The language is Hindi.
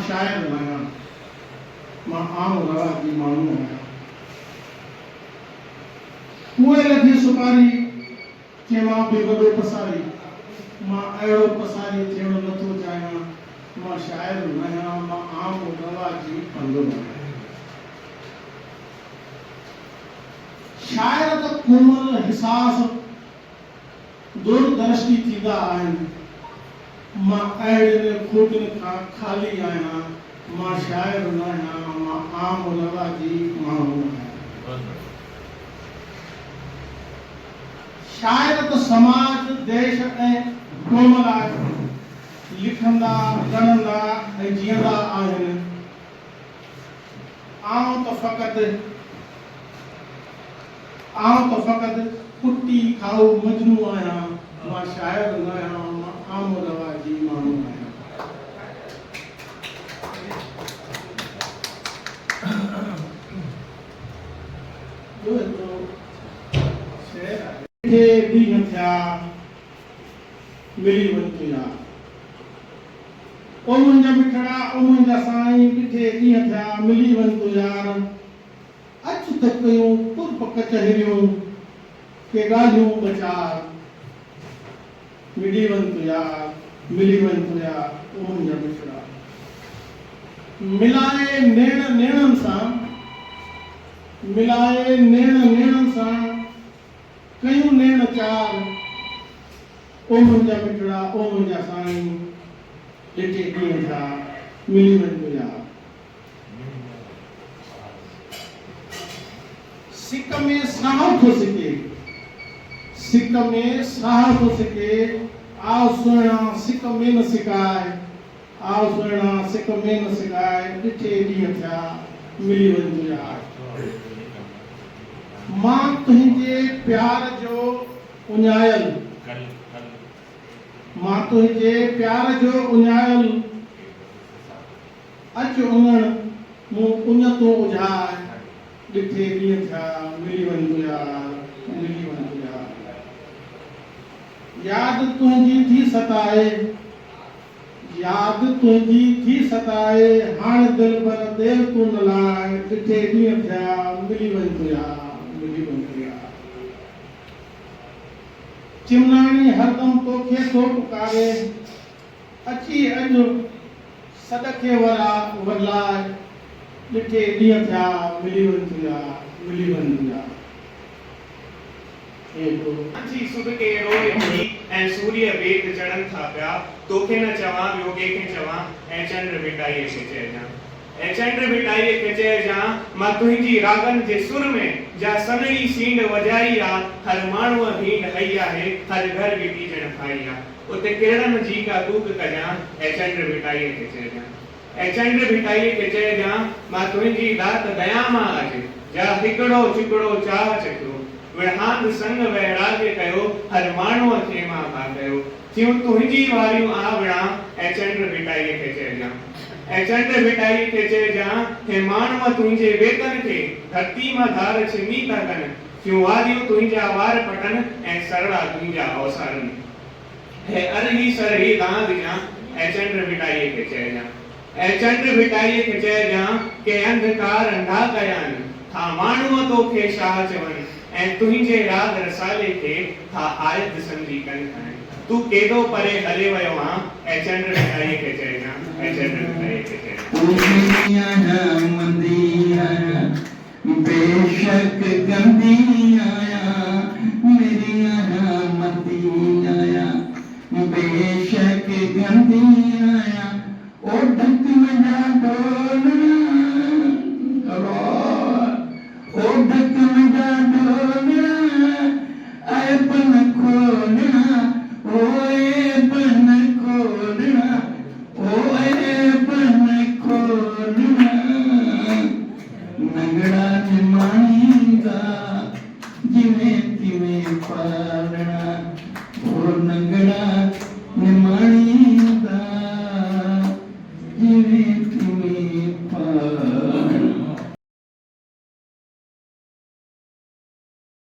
शायर आहियां, मां आम रवाजी माण्हू आहियां। उहे रखी सुपारी चवां बि वॾो पसारी, मां अहिड़ो पसारी थियणो नथो चाहियां। मां शायर आहियां, मां आम रवाजी बंदो आहियां। शायर त कोमल हिसास दूरदर्शी थींदा आहिनि, मां अहिड़े खोटनि खां ख़ाली आहियां। मां शायर न आहियां, मां आम रवाजी माण्हू आहियां। शायर त समाज देश ऐं क़ौम लाइ लिखंदा ॻणंदा ऐं जीअंदा आहिनि। आउं त फ़क़ति कुटी खाऊ मजनू आहियां। मां शायर न आहियां, मां आम रवाजी माण्हू आहियां। ॾींहं थिया मिली वञ तुंहिंजा, ओ मुंहिंजा मिठड़ा, ओ मुंहिंजा साईं, किथे ॾींहं थिया मिली वञ तूं यार। अच त कयूं तुर कचहरियूं के ॻाल्हियूं ॿचार। मिली वञ तूं यार, मिली वञ तूं यार, ओ मुंहिंजा मिठड़ा। मिलाए नेण नेणनि सां, मिलाए नेण नेणनि सां कयूं नेण चार। ओ मुंहिंजा मिठड़ा, ओ मुंहिंजा साईं, ॾिठे ॾींहं थिया मिली वञ तूं यार। सिक में साह थो सिके, सिक में साह थो सिके, आओ सुहिणा सिक में न सिकाए, आओ सुहिणा सिक में न सिकाए, ॾिठे ॾींहं थिया मिली वञ तूं यार। मां तुंहिंजे प्यार जो उञायल, मां तुंहिंजे प्यार जो उञायल, अच उङण मूं उञ तो उझाए, ॾिठे ॾींहं थिया मिली वञ तूं यार, मिली वञ तूं यार। याद तुंहिंजी थी सताए, याद तुंहिंजी थी सताए, हाणे दिल पर देर तूं न लाए, ॾिठे ॾींहं थिया मिली वञ तूं यार, मिली वञ तूं यार। चिमनाणी हरदम तोखे थो पुकारे, अची अॼु सॾके वरलाए, ॾिठे ॾींहं थिया मिली वञ तूं यार, मिली वञ तूं यार। जी सुबह के रोए थी ऐं सूर्य वेद चढ़न था पिया, तोखे न चवां ॿियो कंहिंखे चवां, ऐं चंड भिटाईअ खे चइजां, ऐं चंड भिटाईअ खे चइजां, मां तुंहिंजी रागन जे सुर में जा सनड़ी सींड वॼाई आ। हर माण्हूअ भींड हई आहे, हर घर बि टीजण खाई आ। उते किरण जी का कूक कजां, ऐं चंड भिटाईअ खे चइजां, ऐं चंड भिटाईअ खे चइजां, मां तुंहिंजी दात दया मां अॼु जा हिकिड़ो चिकड़ो चाह चखियो। विढ़हांद संग वैराग्य कयो, हर माण्हूअ खे मां भा कयो। थियूं तुंहिंजी वारियूं आवड़ा, ऐं चंड भिटाईअ खे चइजां, ऐं चंड भिटाईअ खे चइजां, हे माण्हूअ तुंहिंजे वेतन खे धरती मां धार छिनी था कनि। थियूं वारियूं तुंहिंजा वार पटनि, ऐं सरड़ा तुंहिंजा अवसारनि। हे अरही सरही दांद ॾिजां, ऐं चंड भिटाईअ खे चइजां, ऐं चंड भिटाईअ खे चइजां, के अंधकार अंधा कया आहिनि, था माण्हूअ तोखे छा चवनि, ऐं तुंहिंजे राग रसाले खे था आयत सम्झी कनि खणनि। तूं केॾो परे हले वियो आं, ऐं चंड भिटाईअ खे चइजां, ऐं चंड भिटाईअ खे चइजां। बेशक गंदी आया, मेरी मंदी आया, बेशक गंदी आया, ओ ढक में जा डोलना, ओ ढक में जा डोलना, ऐपन खोलना।